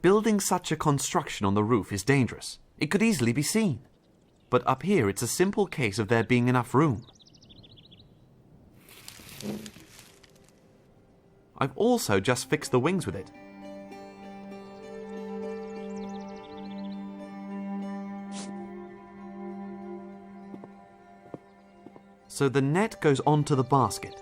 Building such a construction on the roof is dangerous. It could easily be seen. But up here it's a simple case of there being enough room. I've also just fixed the wings with it. So the net goes onto the basket.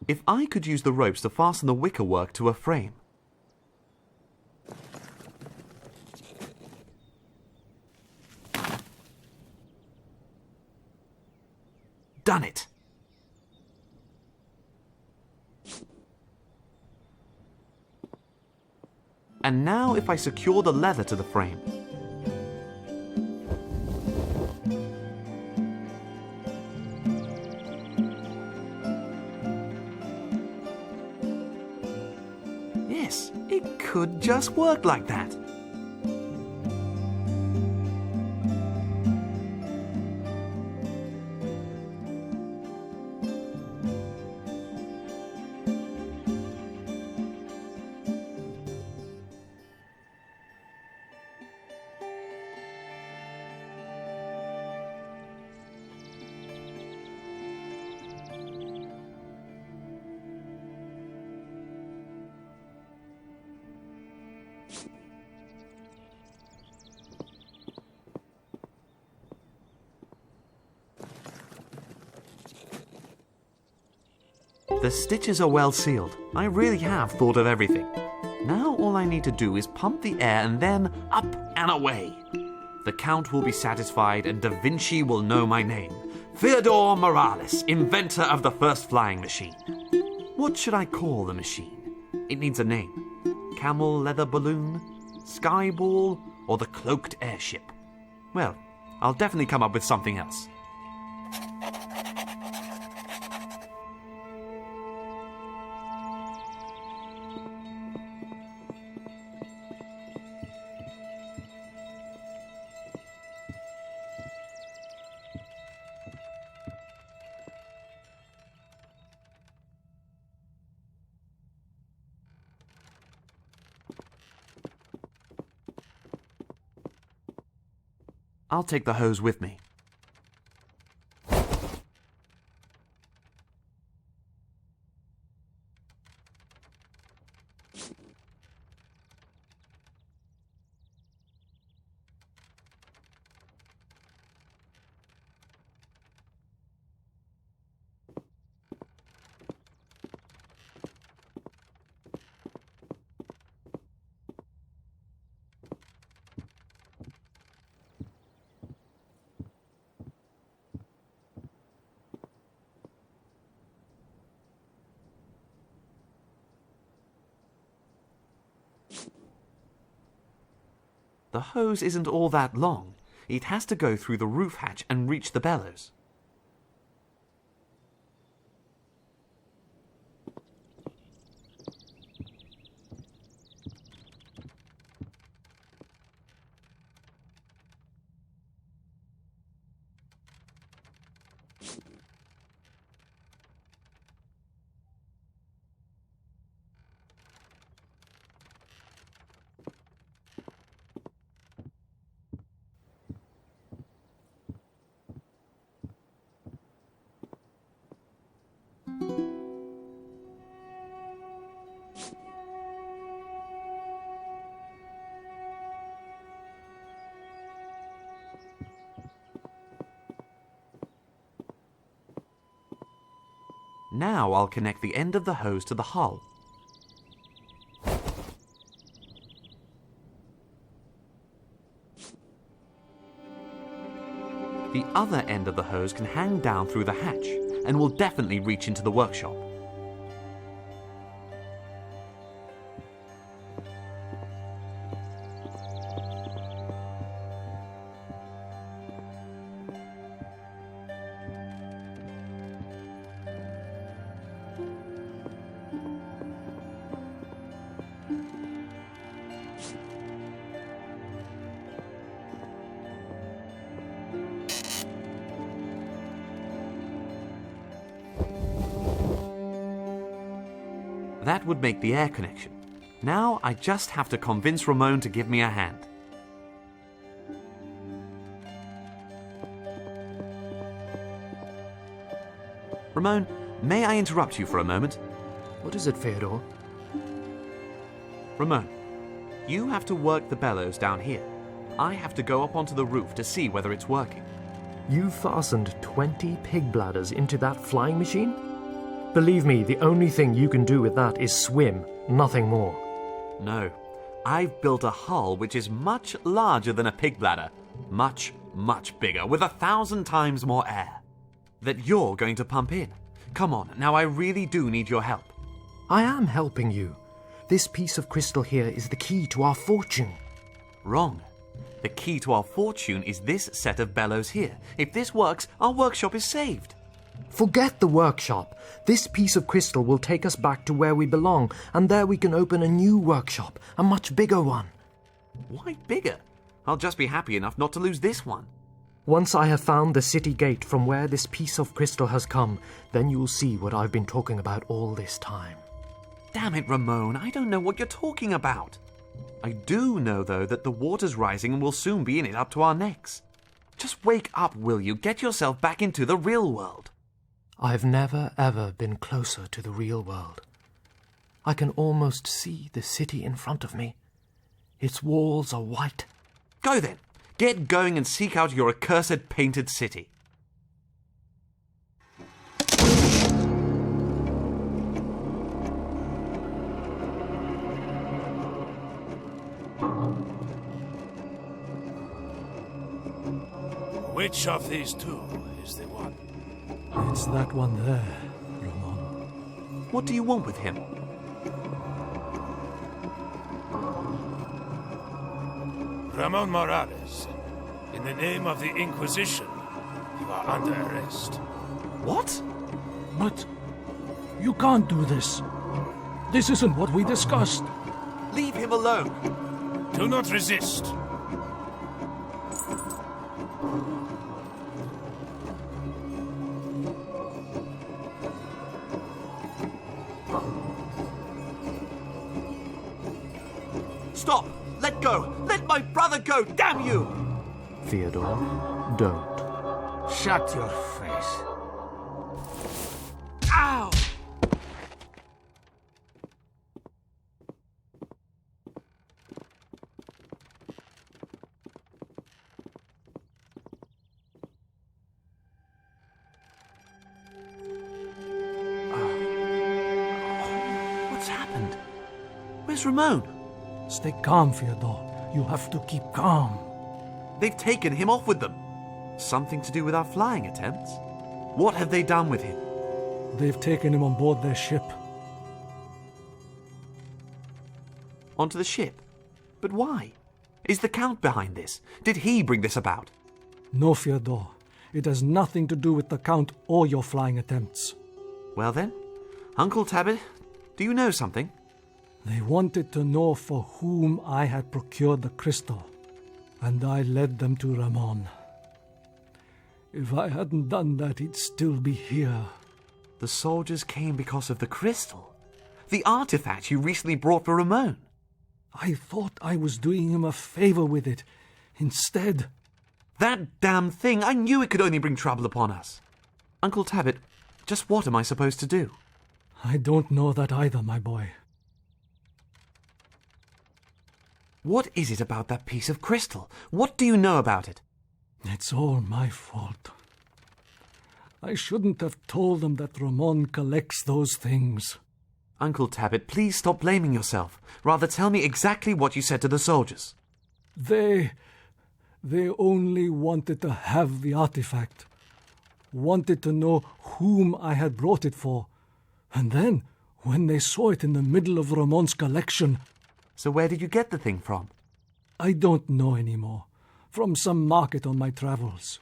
If I could use the ropes to fasten the wicker work to a frame. Done it! And now if I secure the leather to the frame. Yes, it could just work like that. The stitches are well sealed. I really have thought of everything. Now all I need to do is pump the air and then up and away. The Count will be satisfied and Da Vinci will know my name. Fedor Morales, inventor of the first flying machine. What should I call the machine? It needs a name. Camel leather balloon? Sky ball? Or the cloaked airship? Well, I'll definitely come up with something else. I'll take the hose with me. The hose isn't all that long. It has to go through the roof hatch and reach the bellows. Now I'll connect the end of the hose to the hull. The other end of the hose can hang down through the hatch and will definitely reach into the workshop. That would make the air connection. Now I just have to convince Ramon to give me a hand. Ramon, may I interrupt you for a moment? What is it, Fedor? Ramon, you have to work the bellows down here. I have to go up onto the roof to see whether it's working. You fastened 20 pig bladders into that flying machine? Believe me, the only thing you can do with that is swim, nothing more. No, I've built a hull which is much larger than a pig bladder. Much, much bigger, with 1,000 times more air. That you're going to pump in. Come on, now I really do need your help. I am helping you. This piece of crystal here is the key to our fortune. Wrong. The key to our fortune is this set of bellows here. If this works, our workshop is saved. Forget the workshop. This piece of crystal will take us back to where we belong, and there we can open a new workshop, a much bigger one. Why bigger? I'll just be happy enough not to lose this one. Once I have found the city gate from where this piece of crystal has come, then you'll see what I've been talking about all this time. Damn it, Ramon, I don't know what you're talking about. I do know, though, that the water's rising and we'll soon be in it up to our necks. Just wake up, will you? Get yourself back into the real world. I've never, ever been closer to the real world. I can almost see the city in front of me. Its walls are white. Go then. Get going and seek out your accursed painted city. Which of these two is the one? It's that one there, Ramon. What do you want with him? Ramon Morales, in the name of the Inquisition, you are under arrest. What? But you can't do this. This isn't what we discussed. Leave him alone. Do not resist. Stop! Let go! Let my brother go! Damn you! Theodore, don't. Shut your face. Ow! What's happened? Where's Ramon? Stay calm, Fedor. You have to keep calm. They've taken him off with them. Something to do with our flying attempts? What have they done with him? They've taken him on board their ship. Onto the ship? But why? Is the Count behind this? Did he bring this about? No, Fedor. It has nothing to do with the Count or your flying attempts. Well then, Uncle Tabit, do you know something? They wanted to know for whom I had procured the crystal, and I led them to Ramon. If I hadn't done that, he'd still be here. The soldiers came because of the crystal. The artifact you recently brought for Ramon. I thought I was doing him a favor with it. Instead... That damn thing! I knew it could only bring trouble upon us. Uncle Tabit, just what am I supposed to do? I don't know that either, my boy. What is it about that piece of crystal? What do you know about it? It's all my fault. I shouldn't have told them that Ramon collects those things. Uncle Tabit, please stop blaming yourself. Rather tell me exactly what you said to the soldiers. They They only wanted to have the artifact, wanted to know whom I had brought it for. And then, when they saw it in the middle of Ramon's collection... So where did you get the thing from? I don't know anymore. From some market on my travels.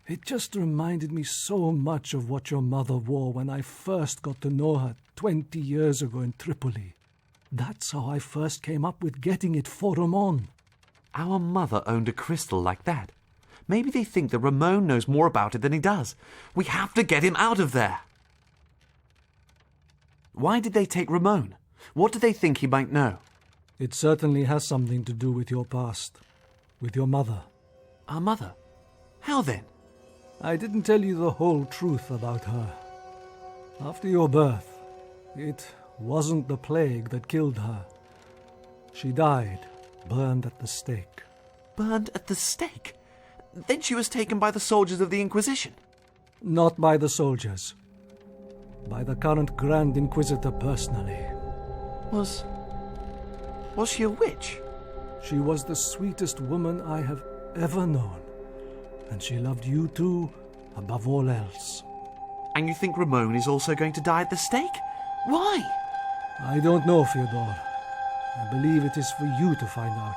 It just reminded me so much of what your mother wore when I first got to know her 20 years ago in Tripoli. That's how I first came up with getting it for Ramon. Our mother owned a crystal like that. Maybe they think that Ramon knows more about it than he does. We have to get him out of there. Why did they take Ramon? What do they think he might know? It certainly has something to do with your past. With your mother. Our mother? How then? I didn't tell you the whole truth about her. After your birth, it wasn't the plague that killed her. She died, burned at the stake. Burned at the stake? Then she was taken by the soldiers of the Inquisition. Not by the soldiers. By the current Grand Inquisitor personally. Was she a witch? She was the sweetest woman I have ever known. And she loved you too, above all else. And you think Ramon is also going to die at the stake? Why? I don't know, Fedor. I believe it is for you to find out.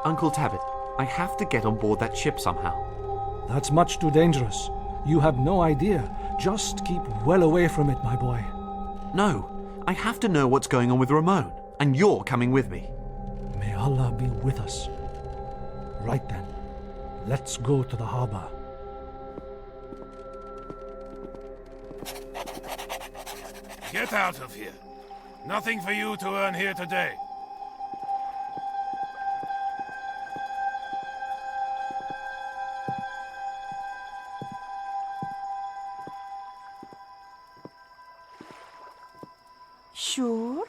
Uncle Tabit, I have to get on board that ship somehow. That's much too dangerous. You have no idea. Just keep well away from it, my boy. No, I have to know what's going on with Ramon, and you're coming with me. May Allah be with us. Right then, let's go to the harbor. Get out of here. Nothing for you to earn here today. Sure.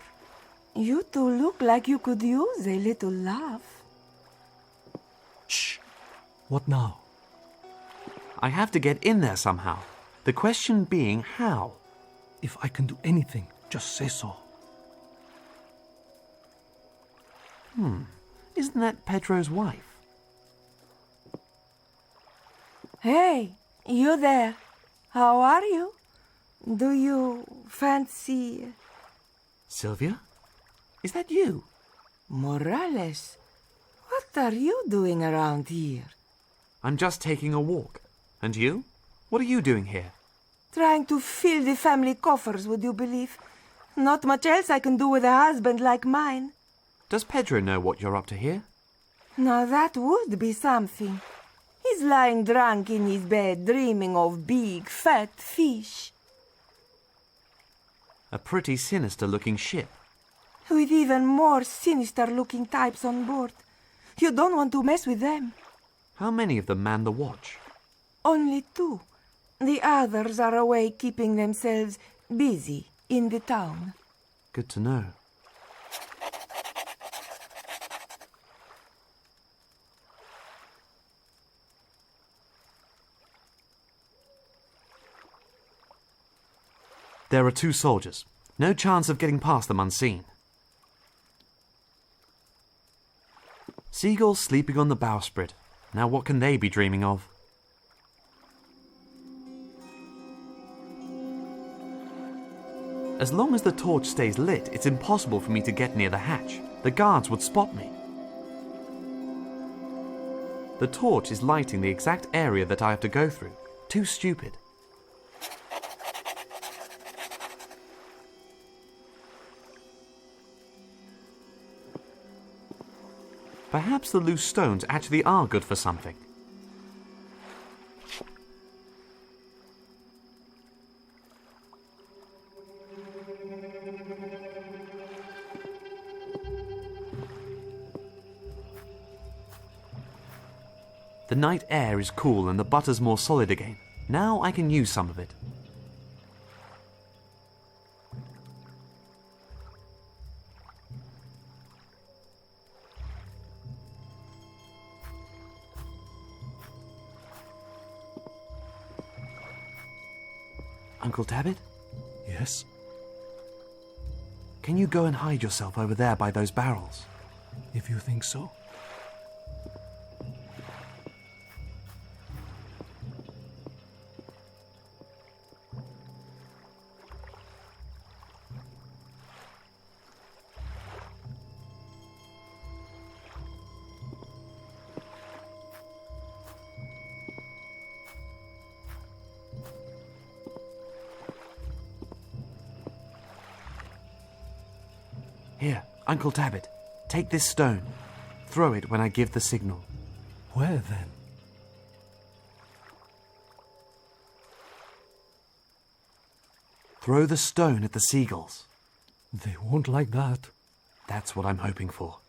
You two look like you could use a little laugh. Shh. What now? I have to get in there somehow. The question being how. If I can do anything, just say so. Isn't that Pedro's wife? Hey, you there. How are you? Do you fancy... Sylvia? Is that you? Morales, what are you doing around here? I'm just taking a walk. And you? What are you doing here? Trying to fill the family coffers, would you believe? Not much else I can do with a husband like mine. Does Pedro know what you're up to here? Now that would be something. He's lying drunk in his bed, dreaming of big, fat fish. A pretty sinister-looking ship. With even more sinister-looking types on board. You don't want to mess with them. How many of them man the watch? Only 2. The others are away keeping themselves busy in the town. Good to know. There are 2 soldiers. No chance of getting past them unseen. Seagulls sleeping on the bowsprit. Now what can they be dreaming of? As long as the torch stays lit, it's impossible for me to get near the hatch. The guards would spot me. The torch is lighting the exact area that I have to go through. Too stupid. Perhaps the loose stones actually are good for something. The night air is cool and the butter's more solid again. Now I can use some of it. Uncle Tabit? Yes? Can you go and hide yourself over there by those barrels? if you think so. Here, Uncle Tabbit, take this stone. Throw it when I give the signal. Where then? Throw the stone at the seagulls. They won't like that. That's what I'm hoping for.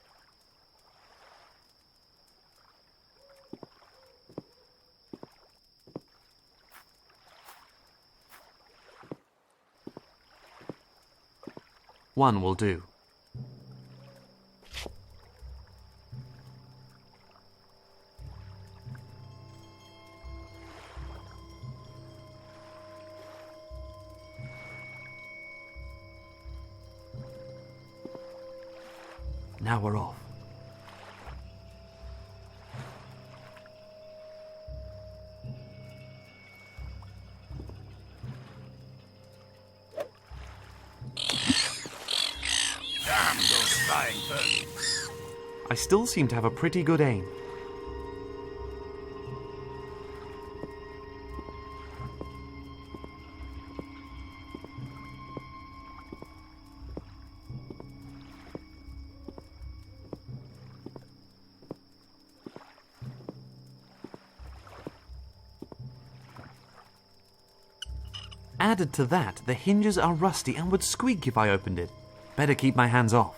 One will do. Now we're off. Damn those flying birds. I still seem to have a pretty good aim. Added to that, the hinges are rusty and would squeak if I opened it. Better keep my hands off.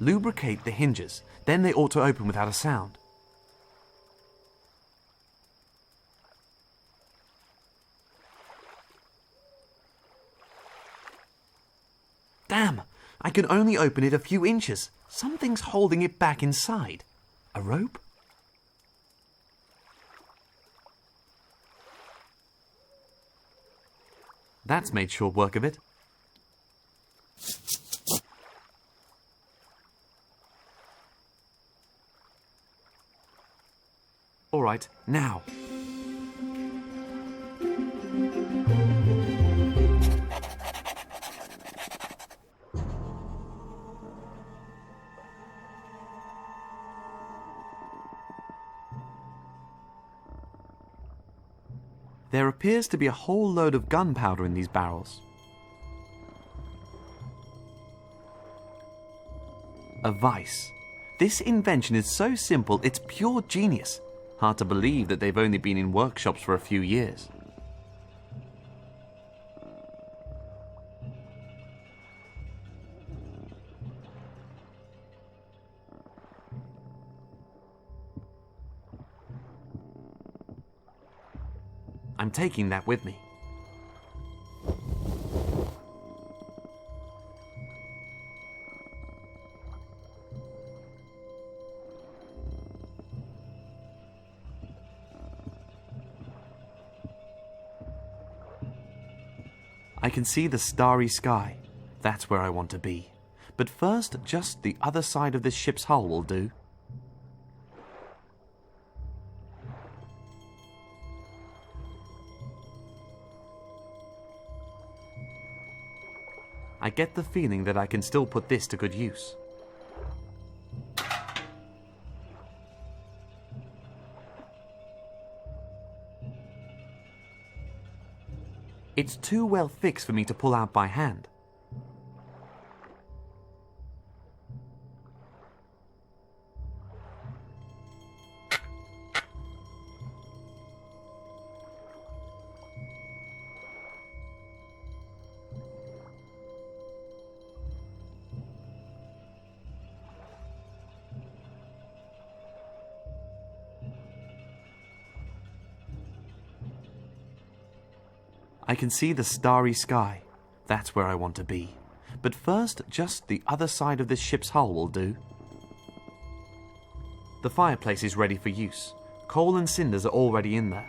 Lubricate the hinges, then they ought to open without a sound. Damn! I can only open it a few inches. Something's holding it back inside. A rope? That's made short work of it. All right, now. There appears to be a whole load of gunpowder in these barrels. A vice. This invention is so simple, it's pure genius. Hard to believe that they've only been in workshops for a few years. I'm taking that with me. I can see the starry sky. That's where I want to be. But first, just the other side of this ship's hull will do. I get the feeling that I can still put this to good use. It's too well fixed for me to pull out by hand. I can see the starry sky. That's where I want to be. But first, just the other side of this ship's hull will do. The fireplace is ready for use. Coal and cinders are already in there.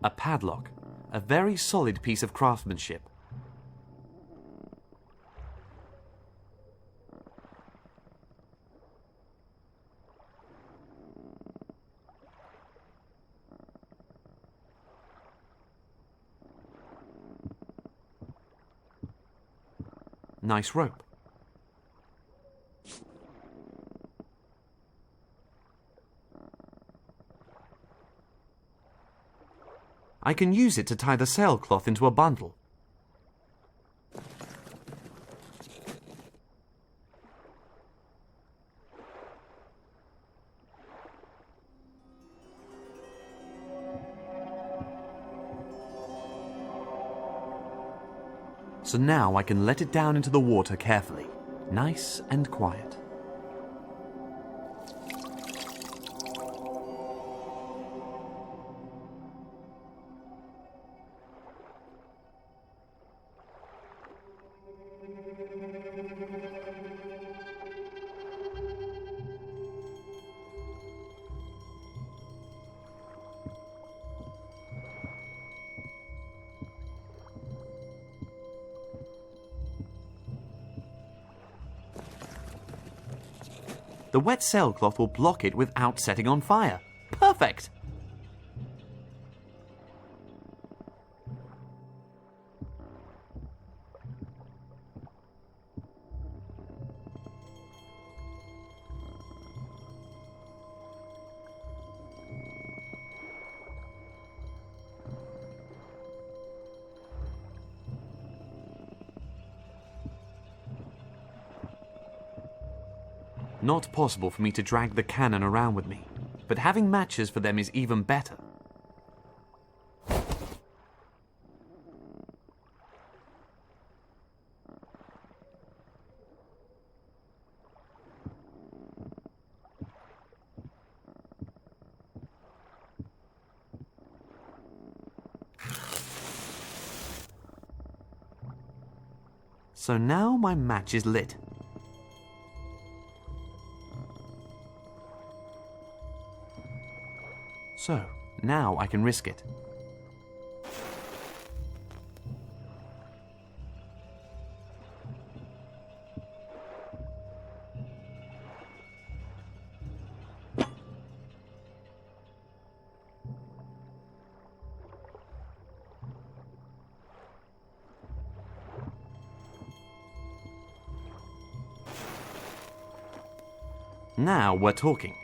A padlock, a very solid piece of craftsmanship. Nice rope. I can use it to tie the sailcloth into a bundle. So now I can let it down into the water carefully, nice and quiet. The wet sailcloth will block it without setting on fire. Perfect! Not possible for me to drag the cannon around with me, but having matches for them is even better. So now my match is lit. So, now I can risk it. Now we're talking.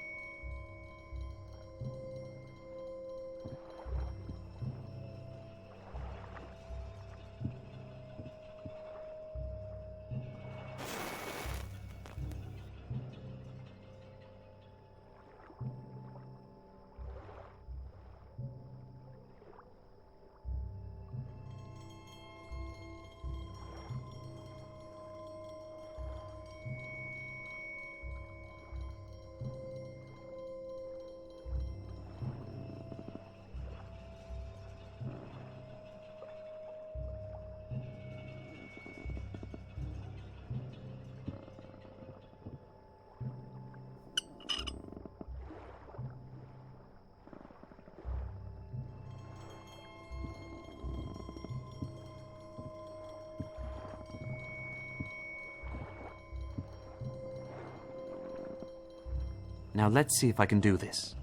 Now let's see if I can do this.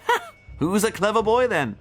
Ha! Who's a clever boy then?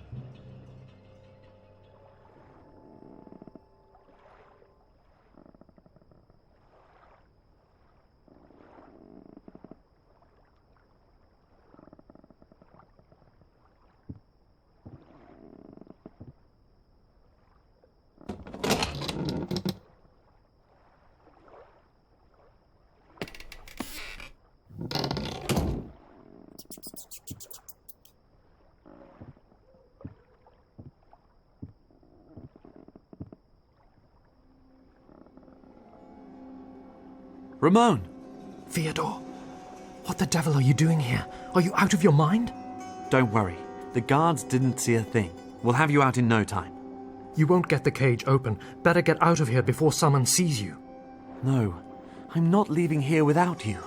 Ramon! Theodore, what the devil are you doing here? Are you out of your mind? Don't worry. The guards didn't see a thing. We'll have you out in no time. You won't get the cage open. Better get out of here before someone sees you. No, I'm not leaving here without you.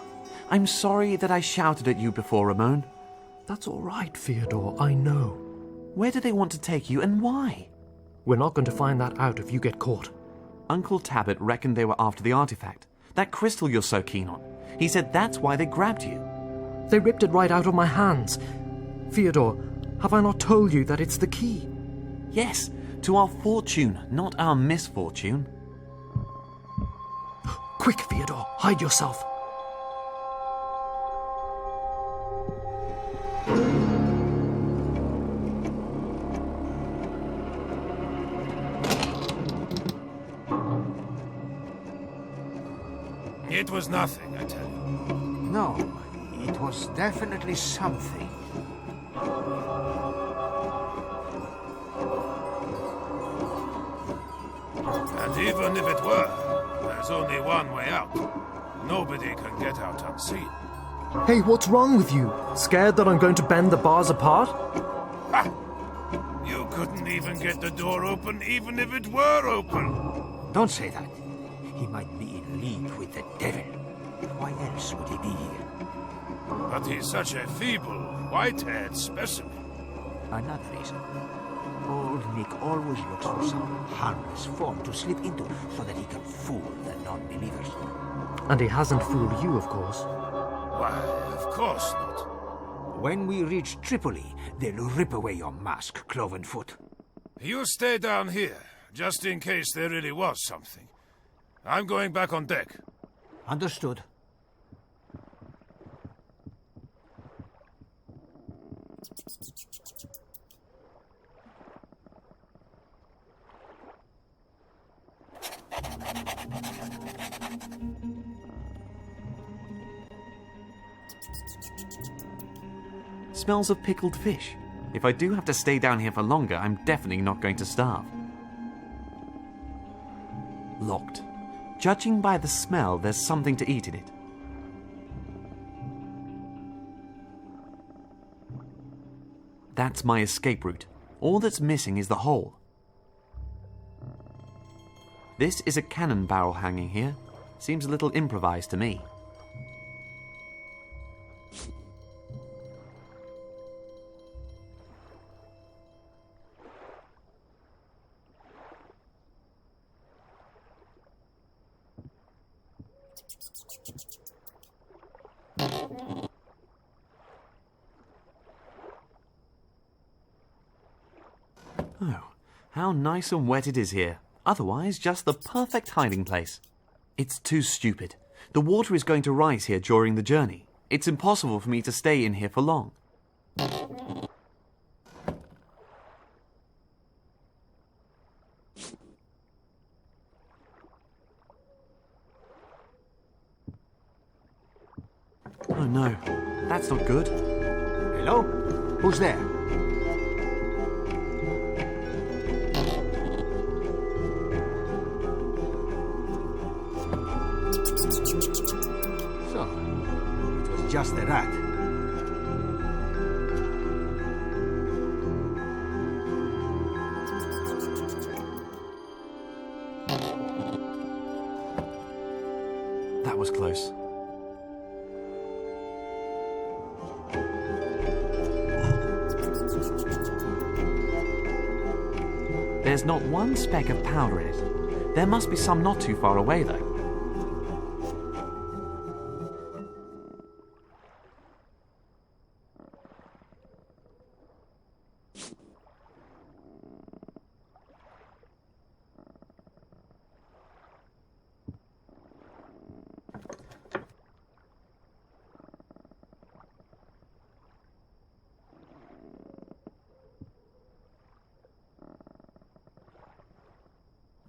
I'm sorry that I shouted at you before, Ramon. That's all right, Theodore, I know. Where do they want to take you and why? We're not going to find that out if you get caught. Uncle Tabit reckoned they were after the artifact. That crystal you're so keen on. He said that's why they grabbed you. They ripped it right out of my hands. Theodore, have I not told you that it's the key? Yes, to our fortune, not our misfortune. Quick, Theodore, hide yourself. It was nothing, I tell you. No, it was definitely something. And even if it were, there's only one way out. Nobody can get out unseen. Hey, what's wrong with you? Scared that I'm going to bend the bars apart? Ha! You couldn't even get the door open, even if it were open. Don't say that. He might be in league with the devil. Why else would he be here? But he's such a feeble, white-haired specimen. Another reason. Old Nick always looks for some harmless form to slip into so that he can fool the non-believers. And he hasn't fooled you, of course. Why, of course not. When we reach Tripoli, they'll rip away your mask, Clovenfoot. You stay down here, just in case there really was something. I'm going back on deck. Understood. Smells of pickled fish. If I do have to stay down here for longer, I'm definitely not going to starve. Locked. Judging by the smell, there's something to eat in it. That's my escape route. All that's missing is the hole. This is a cannon barrel hanging here. Seems a little improvised to me. Oh, how nice and wet it is here. Otherwise, just the perfect hiding place. It's too stupid. The water is going to rise here during the journey. It's impossible for me to stay in here for long. Oh no, that's not good. Hello? Who's there? So, it was just a rat. That was close. There's not one speck of powder in it. There must be some not too far away, though.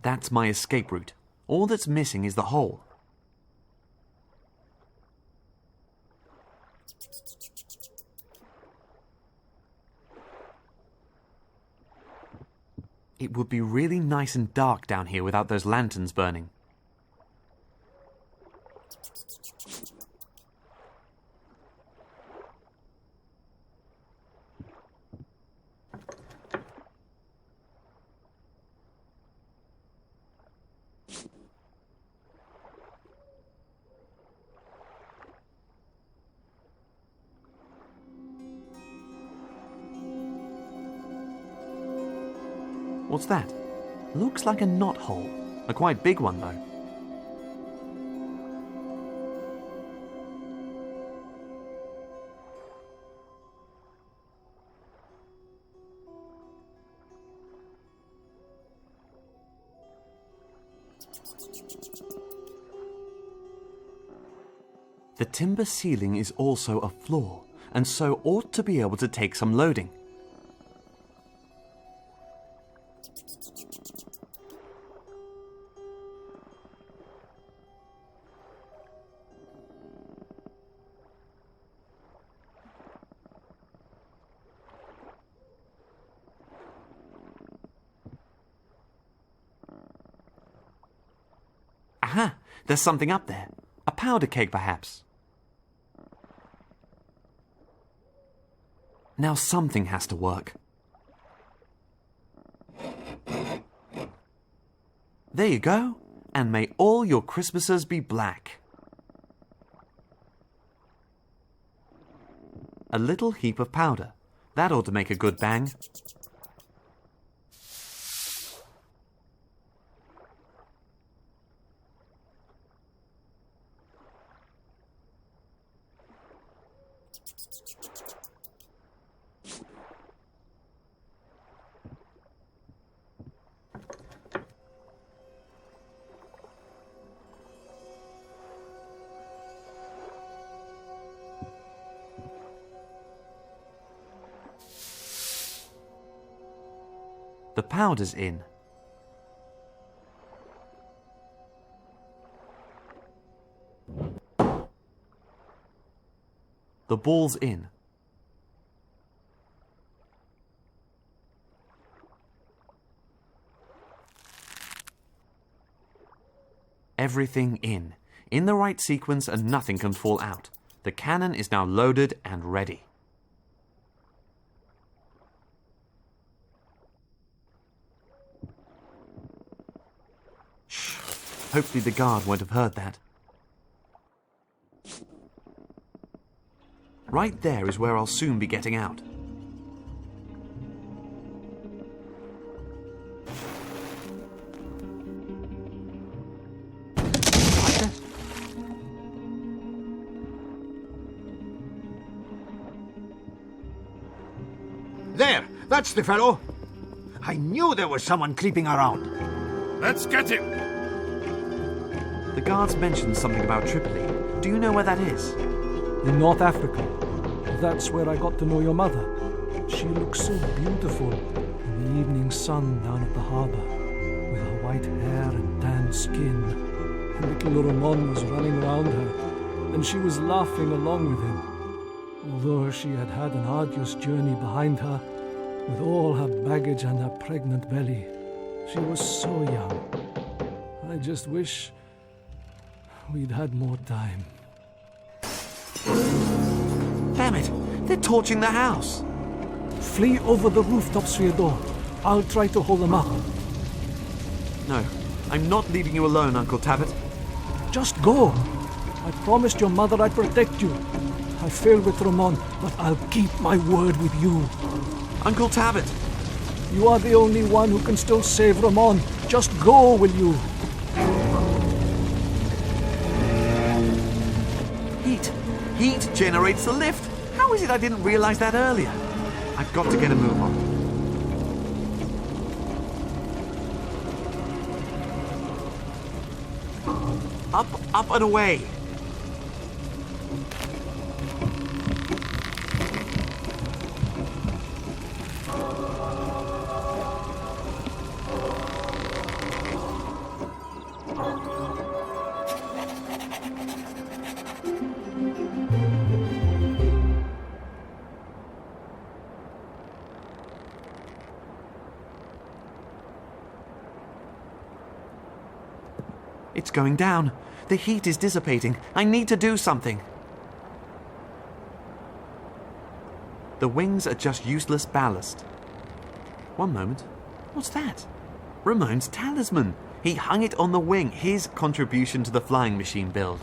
That's my escape route. All that's missing is the hole. It would be really nice and dark down here without those lanterns burning. What's that? Looks like a knot hole. A quite big one, though. The timber ceiling is also a floor, and so ought to be able to take some loading. Aha! There's something up there. A powder keg, perhaps. Now something has to work. There you go. And may all your Christmases be black. A little heap of powder. That ought to make a good bang. The powder's in. The ball's in. Everything in the right sequence, and nothing can fall out. The cannon is now loaded and ready. Shh. Hopefully the guard won't have heard that. Right there is where I'll soon be getting out. There! That's the fellow! I knew there was someone creeping around. Let's get him! The guards mentioned something about Tripoli. Do you know where that is? In North Africa. That's where I got to know your mother. She looked so beautiful in the evening sun down at the harbour, with her white hair and tanned skin. Little Ramon was running around her, and she was laughing along with him. Although she had had an arduous journey behind her, with all her baggage and her pregnant belly, she was so young. I just wish we'd had more time. Damn it! They're torching the house! Flee over the rooftops, Fedor. I'll try to hold them up. No, I'm not leaving you alone, Uncle Tabit. Just go. I promised your mother I'd protect you. I failed with Ramon, but I'll keep my word with you. Uncle Tabit! You are the only one who can still save Ramon. Just go, will you? Heat generates the lift. How is it I didn't realize that earlier? I've got to get a move on. Up and away. It's going down. The heat is dissipating. I need to do something. The wings are just useless ballast. One moment. What's that? Ramon's talisman. He hung it on the wing. His contribution to the flying machine build.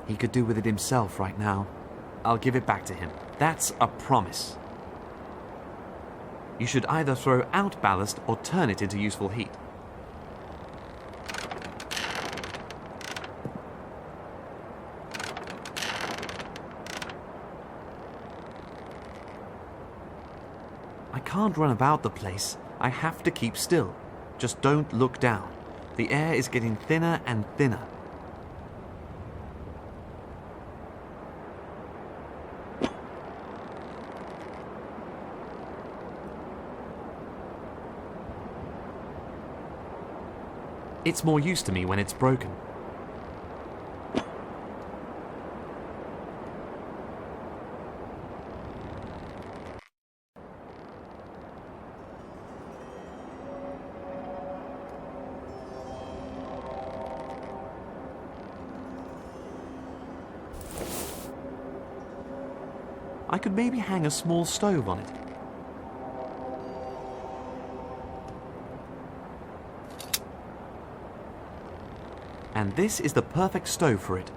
He could do with it himself right now. I'll give it back to him. That's a promise. You should either throw out ballast or turn it into useful heat. I can't run about the place. I have to keep still. Just don't look down. The air is getting thinner and thinner. It's more use to me when it's broken. I could maybe hang a small stove on it. And this is the perfect stove for it.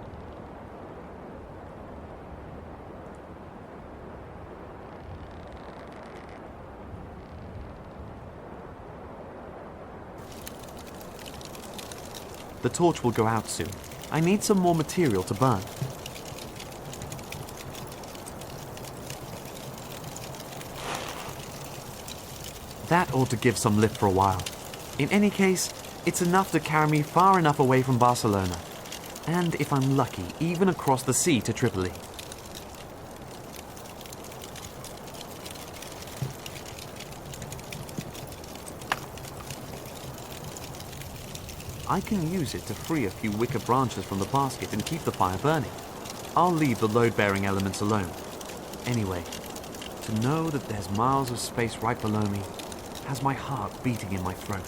The torch will go out soon. I need some more material to burn. That ought to give some lift for a while. In any case, it's enough to carry me far enough away from Barcelona. And if I'm lucky, even across the sea to Tripoli. I can use it to free a few wicker branches from the basket and keep the fire burning. I'll leave the load-bearing elements alone. Anyway, to know that there's miles of space right below me has my heart beating in my throat.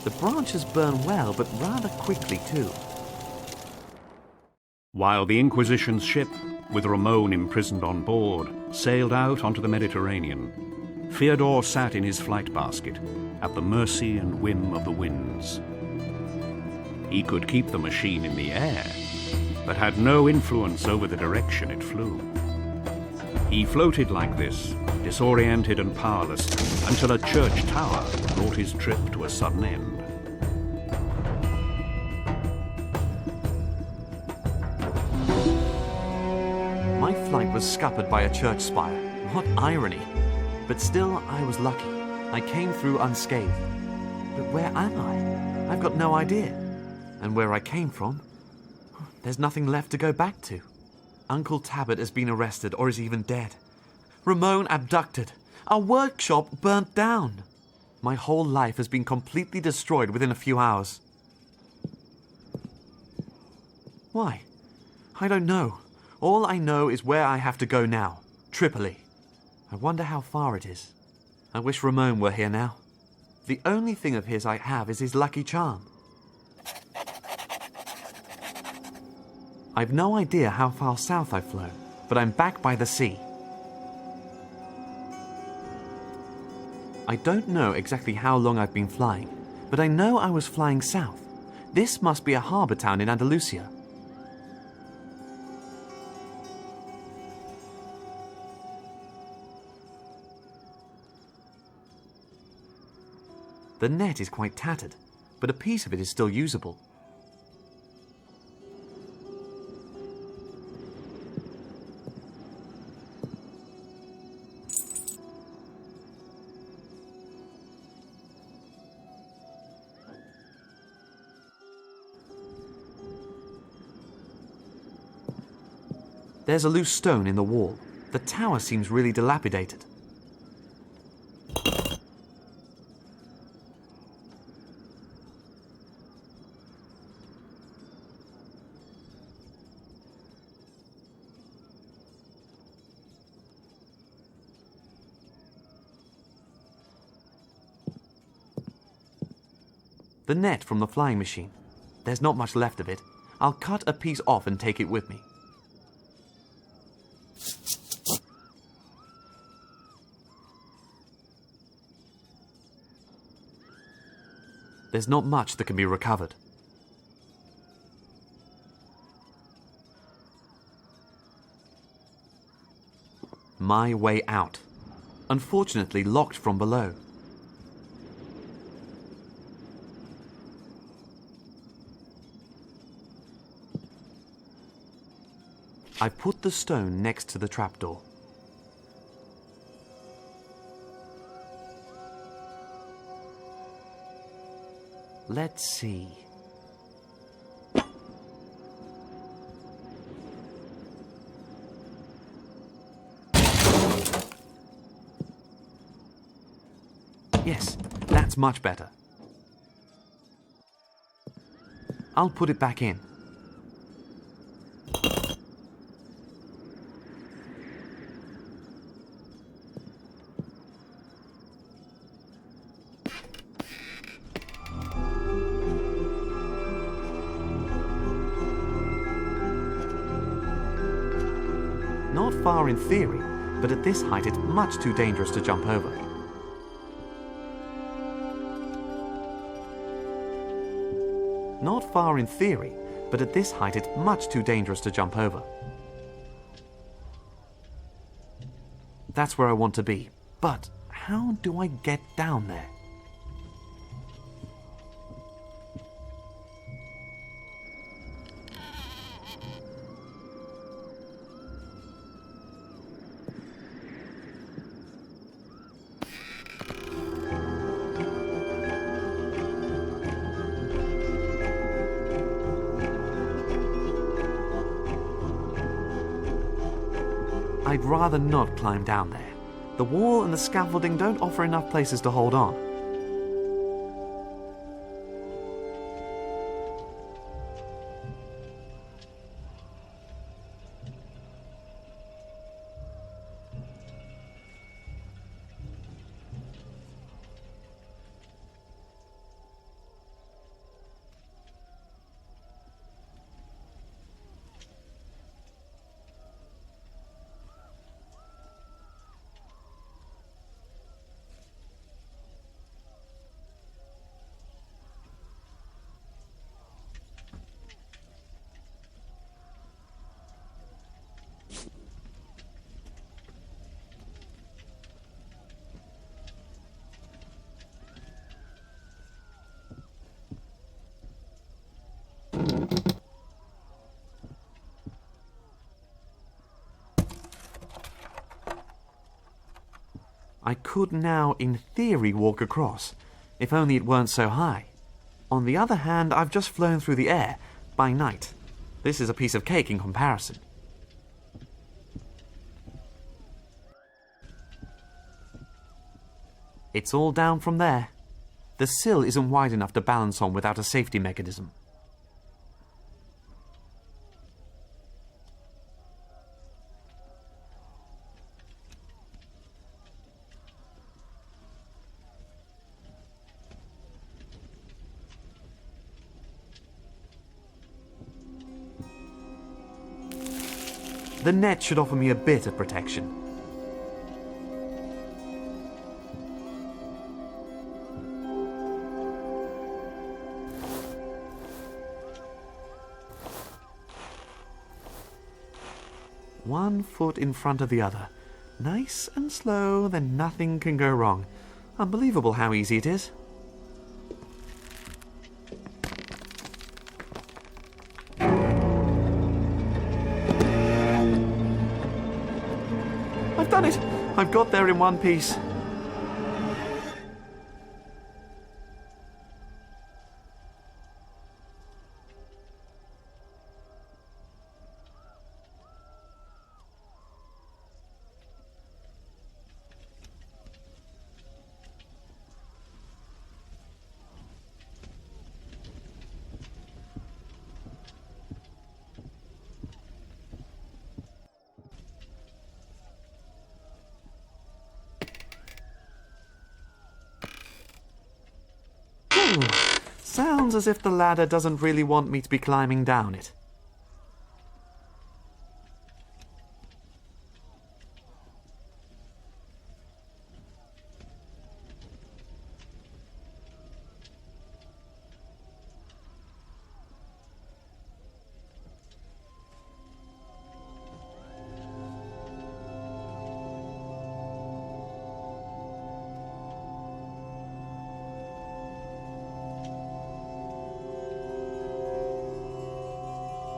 The branches burn well, but rather quickly too. While the Inquisition's ship, with Ramon imprisoned on board, sailed out onto the Mediterranean, Fedor sat in his flight basket, at the mercy and whim of the winds. He could keep the machine in the air, but had no influence over the direction it flew. He floated like this, disoriented and powerless, until a church tower brought his trip to a sudden end. My flight was scuppered by a church spire. What irony! But still, I was lucky. I came through unscathed. But where am I? I've got no idea. And where I came from, there's nothing left to go back to. Uncle Tabit has been arrested or is even dead. Ramon abducted. Our workshop burnt down. My whole life has been completely destroyed within a few hours. Why? I don't know. All I know is where I have to go now. Tripoli. I wonder how far it is. I wish Ramon were here now. The only thing of his I have is his lucky charm. I've no idea how far south I've flown, but I'm back by the sea. I don't know exactly how long I've been flying, but I know I was flying south. This must be a harbour town in Andalusia. The net is quite tattered, but a piece of it is still usable. There's a loose stone in the wall. The tower seems really dilapidated. The net from the flying machine. There's not much left of it. I'll cut a piece off and take it with me. There's not much that can be recovered. My way out. Unfortunately locked from below. I put the stone next to the trapdoor. Let's see. Yes, that's much better. I'll put it back in. Not far in theory, but at this height it's much too dangerous to jump over. Not far in theory, but at this height it's much too dangerous to jump over. That's where I want to be, but how do I get down there? I'd rather not climb down there. The wall and the scaffolding don't offer enough places to hold on. I could now, in theory, walk across, if only it weren't so high. On the other hand, I've just flown through the air, by night. This is a piece of cake in comparison. It's all down from there. The sill isn't wide enough to balance on without a safety mechanism. The net should offer me a bit of protection. One foot in front of the other. Nice and slow, then nothing can go wrong. Unbelievable how easy it is. I've done it! I've got there in one piece. Sounds as if the ladder doesn't really want me to be climbing down it.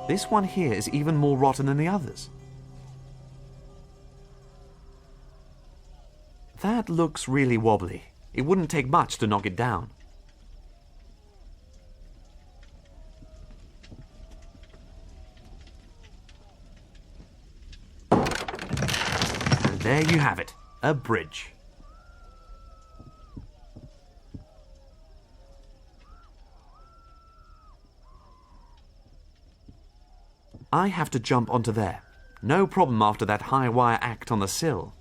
This one here is even more rotten than the others. That looks really wobbly. It wouldn't take much to knock it down. And there you have it, a bridge. I have to jump onto there. No problem after that high wire act on the sill.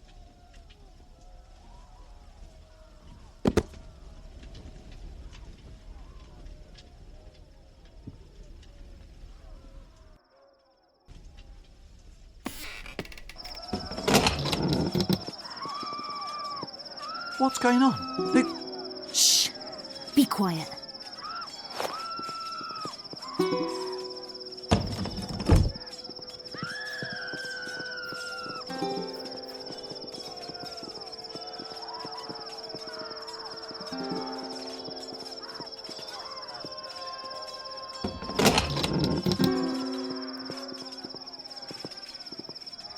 What's going on? Shh! Be quiet.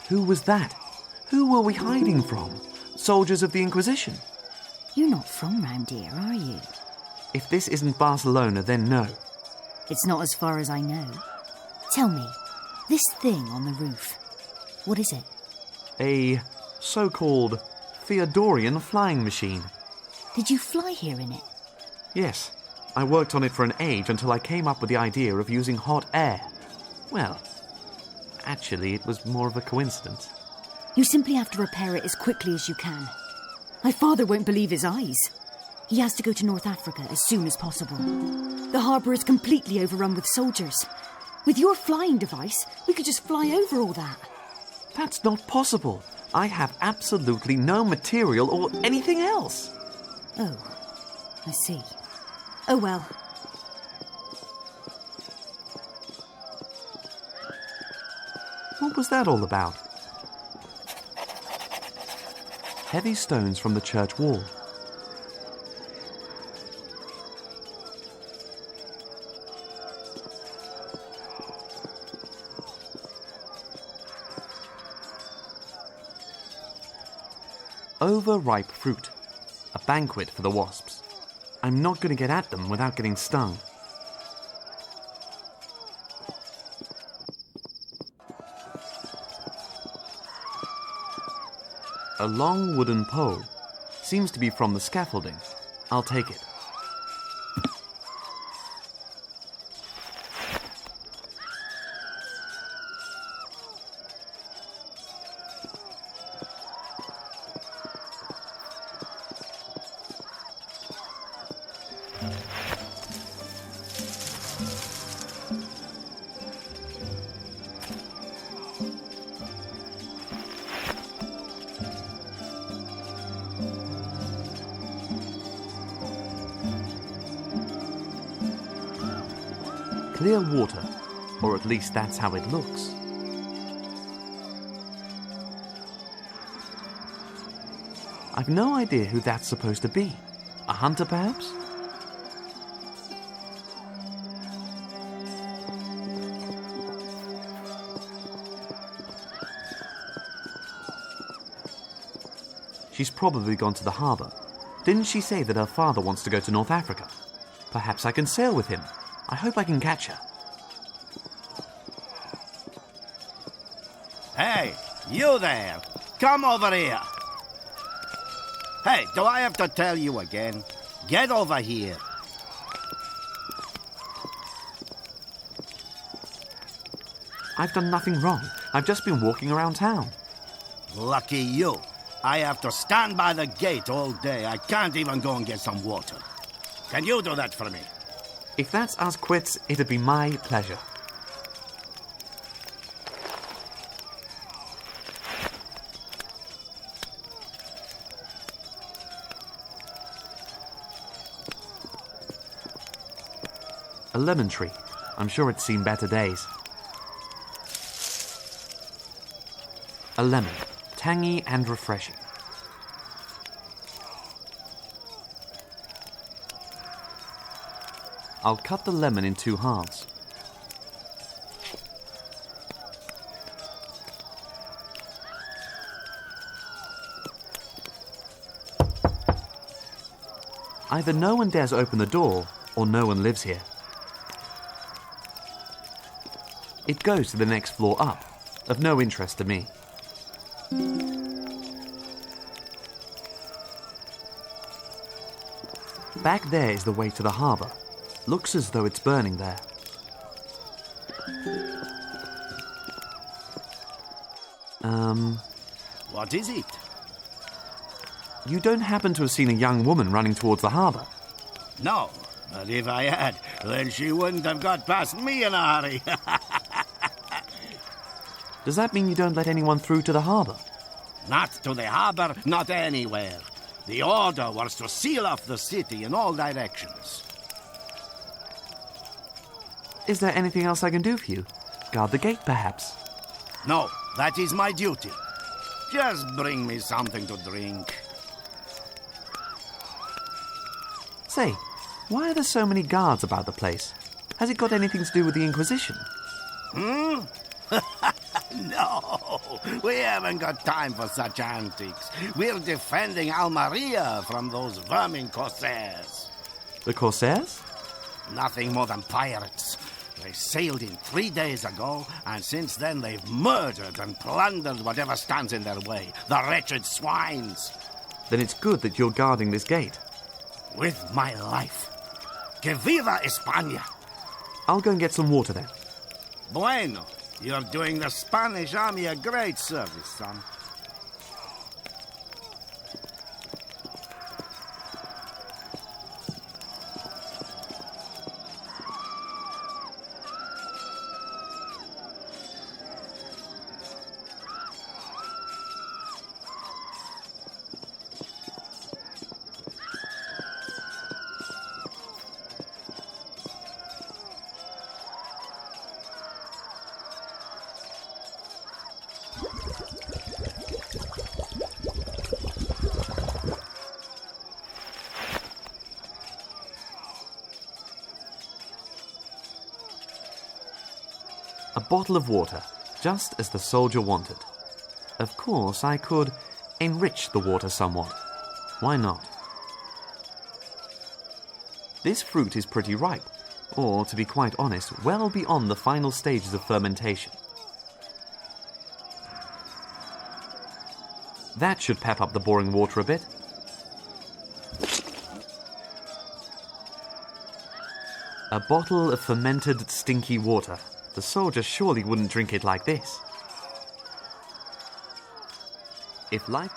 Who was that? Who were we hiding from? Soldiers of the Inquisition? You're not from round here, are you? If this isn't Barcelona, then no. It's not as far as I know. Tell me, this thing on the roof, what is it? A so-called Theodorian flying machine. Did you fly here in it? Yes, I worked on it for an age until I came up with the idea of using hot air. Well, actually, it was more of a coincidence. You simply have to repair it as quickly as you can. My father won't believe his eyes. He has to go to North Africa as soon as possible. The harbour is completely overrun with soldiers. With your flying device, we could just fly over all that. That's not possible. I have absolutely no material or anything else. Oh, I see. Oh well. What was that all about? Heavy stones from the church wall. Overripe fruit. A banquet for the wasps. I'm not going to get at them without getting stung. A long wooden pole. Seems to be from the scaffolding. I'll take it. Clear water, or at least that's how it looks. I've no idea who that's supposed to be. A hunter, perhaps? She's probably gone to the harbour. Didn't she say that her father wants to go to North Africa? Perhaps I can sail with him. I hope I can catch her. Hey, you there! Come over here! Hey, do I have to tell you again? Get over here! I've done nothing wrong. I've just been walking around town. Lucky you. I have to stand by the gate all day. I can't even go and get some water. Can you do that for me? If that's us quits, it'd be my pleasure. A lemon tree. I'm sure it's seen better days. A lemon. Tangy and refreshing. I'll cut the lemon in 2 halves. Either no one dares open the door, or no one lives here. It goes to the next floor up, of no interest to me. Back there is the way to the harbour. Looks as though it's burning there. What is it? You don't happen to have seen a young woman running towards the harbour? No, but if I had, then she wouldn't have got past me in a hurry. Does that mean you don't let anyone through to the harbour? Not to the harbour, not anywhere. The order was to seal off the city in all directions. Is there anything else I can do for you? Guard the gate, perhaps? No, that is my duty. Just bring me something to drink. Say, why are there so many guards about the place? Has it got anything to do with the Inquisition? No, we haven't got time for such antics. We're defending Almeria from those vermin corsairs. The corsairs? Nothing more than pirates. They sailed in 3 days ago, and since then they've murdered and plundered whatever stands in their way. The wretched swines. Then it's good that you're guarding this gate. With my life. Que viva España! I'll go and get some water then. Bueno. You're doing the Spanish army a great service, son. A bottle of water, just as the soldier wanted. Of course, I could enrich the water somewhat. Why not? This fruit is pretty ripe, or, to be quite honest, well beyond the final stages of fermentation. That should pep up the boring water a bit. A bottle of fermented, stinky water. The soldier surely wouldn't drink it like this. If life...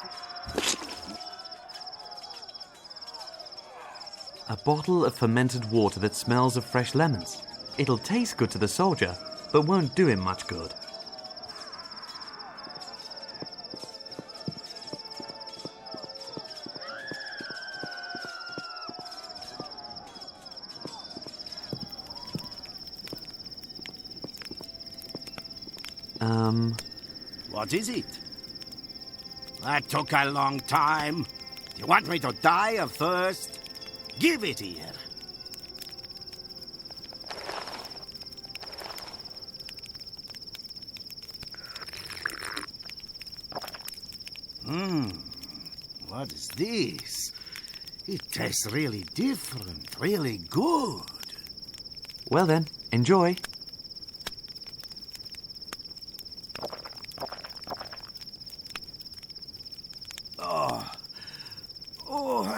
A bottle of fermented water that smells of fresh lemons. It'll taste good to the soldier, but won't do him much good. What is it? That took a long time. Do you want me to die of thirst? Give it here. What is this? It tastes really different, really good. Well then, enjoy.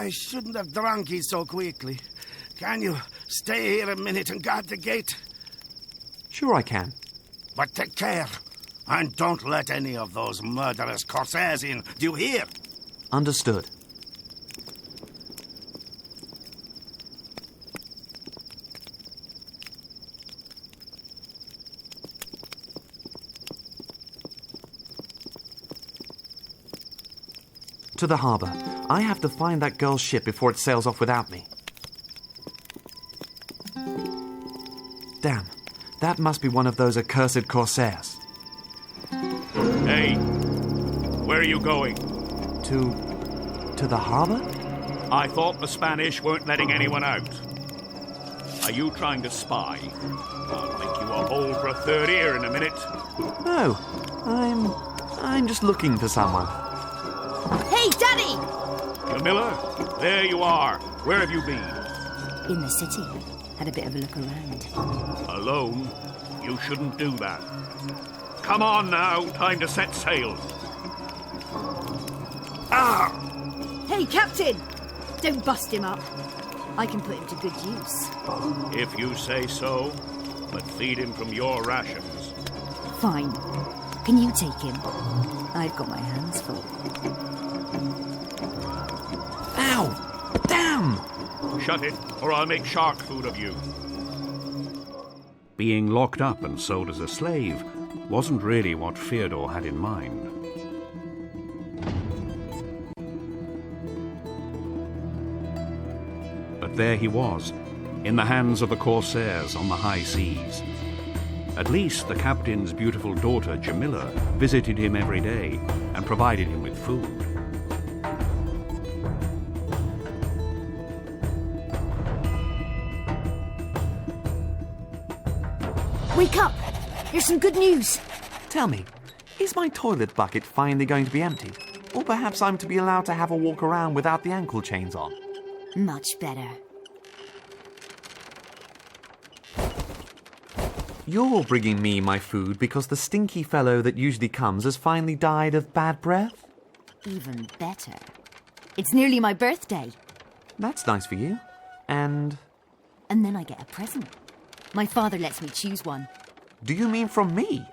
I shouldn't have drunk it so quickly. Can you stay here a minute and guard the gate? Sure I can. But take care. And don't let any of those murderous corsairs in. Do you hear? Understood. To the harbour. I have to find that girl's ship before it sails off without me. Damn. That must be one of those accursed corsairs. Hey, where are you going? To the harbour? I thought the Spanish weren't letting anyone out. Are you trying to spy? I'll make you a hole for a third ear in a minute. No, I'm just looking for someone. Hey, Daddy! Camilla, there you are. Where have you been? In the city. Had a bit of a look around. Alone? You shouldn't do that. Come on now, time to set sail. Ah! Hey, Captain! Don't bust him up. I can put him to good use. If you say so, but feed him from your rations. Fine. Can you take him? I've got my hands full. Ow! Damn! Shut it, or I'll make shark food of you. Being locked up and sold as a slave wasn't really what Fedor had in mind. But there he was, in the hands of the corsairs on the high seas. At least the captain's beautiful daughter, Jamila, visited him every day and provided him with food. Wake up! Here's some good news. Tell me, is my toilet bucket finally going to be empty? Or perhaps I'm to be allowed to have a walk around without the ankle chains on? Much better. You're bringing me my food because the stinky fellow that usually comes has finally died of bad breath? Even better. It's nearly my birthday. That's nice for you. And then I get a present. My father lets me choose one. do you mean from me?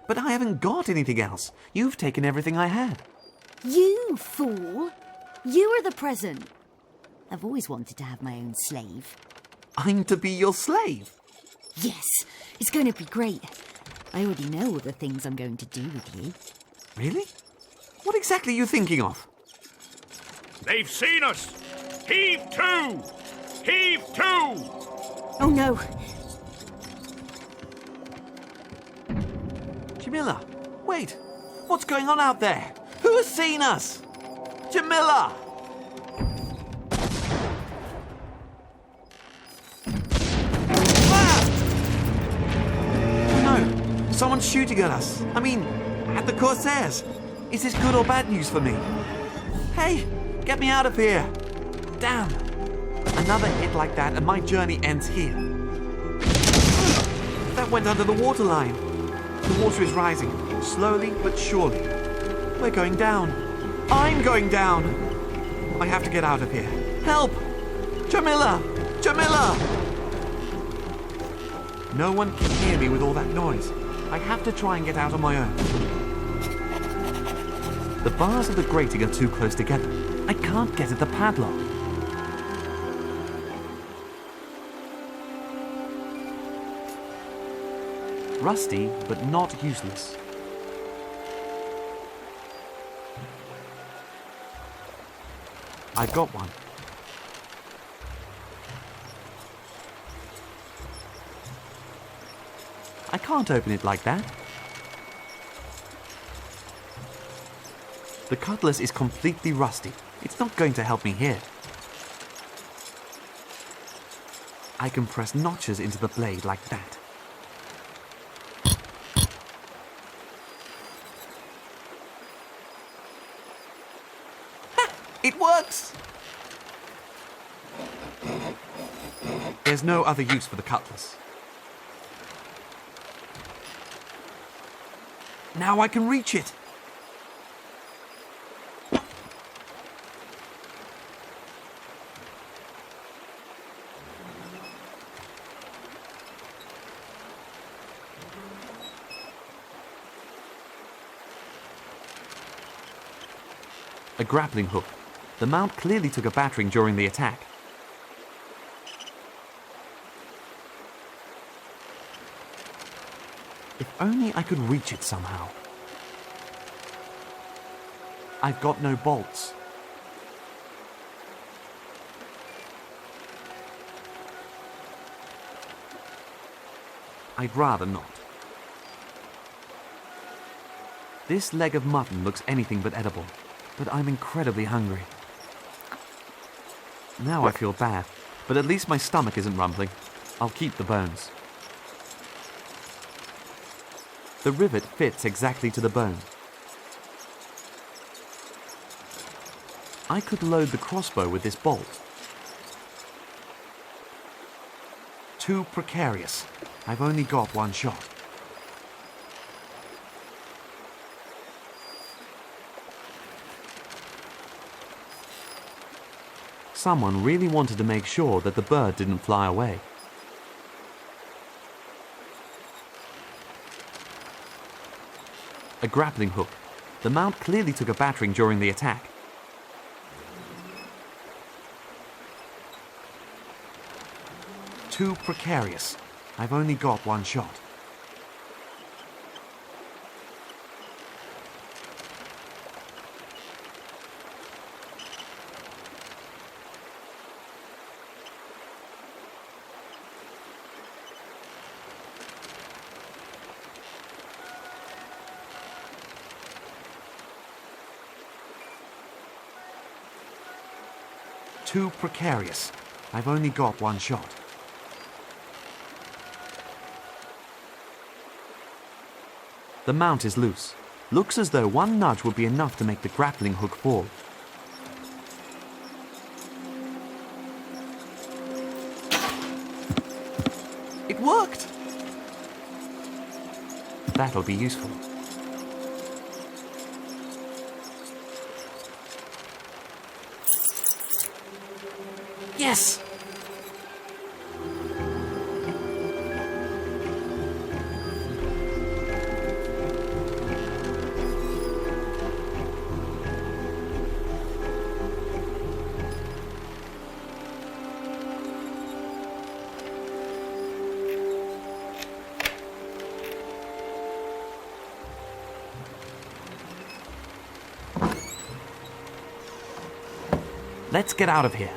But I haven't got anything else. You've taken everything I had. You fool! You are the present. I've always wanted to have my own slave. I'm to be your slave? Yes, it's going to be great. I already know all the things I'm going to do with you. Really? What exactly are you thinking of? They've seen us! Heave to! Heave to! Oh no! Jamila, wait! What's going on out there? Who has seen us? Jamila! Ah! No, someone's shooting at us. I mean, at the corsairs. Is this good or bad news for me? Hey, get me out of here! Damn! Another hit like that and my journey ends here. That went under the waterline. The water is rising, slowly but surely. We're going down. I'm going down! I have to get out of here. Help! Jamila! Jamila! No one can hear me with all that noise. I have to try and get out on my own. The bars of the grating are too close together. I can't get at the padlock. Rusty, but not useless. I got one. I can't open it like that. The cutlass is completely rusty. It's not going to help me here. I can press notches into the blade like that. Ha! It works! There's no other use for the cutlass. Now I can reach it! A grappling hook. The mount clearly took a battering during the attack. If only I could reach it somehow. I've got no bolts. I'd rather not. This leg of mutton looks anything but edible, but I'm incredibly hungry. Now I feel bad, but at least my stomach isn't rumbling. I'll keep the bones. The rivet fits exactly to the bone. I could load the crossbow with this bolt. Too precarious. I've only got one shot. Someone really wanted to make sure that the bird didn't fly away. A grappling hook. The mount clearly took a battering during the attack. Too precarious. I've only got one shot. Too precarious. I've only got one shot. The mount is loose. Looks as though one nudge would be enough to make the grappling hook fall. It worked! That'll be useful. Yes! Let's get out of here.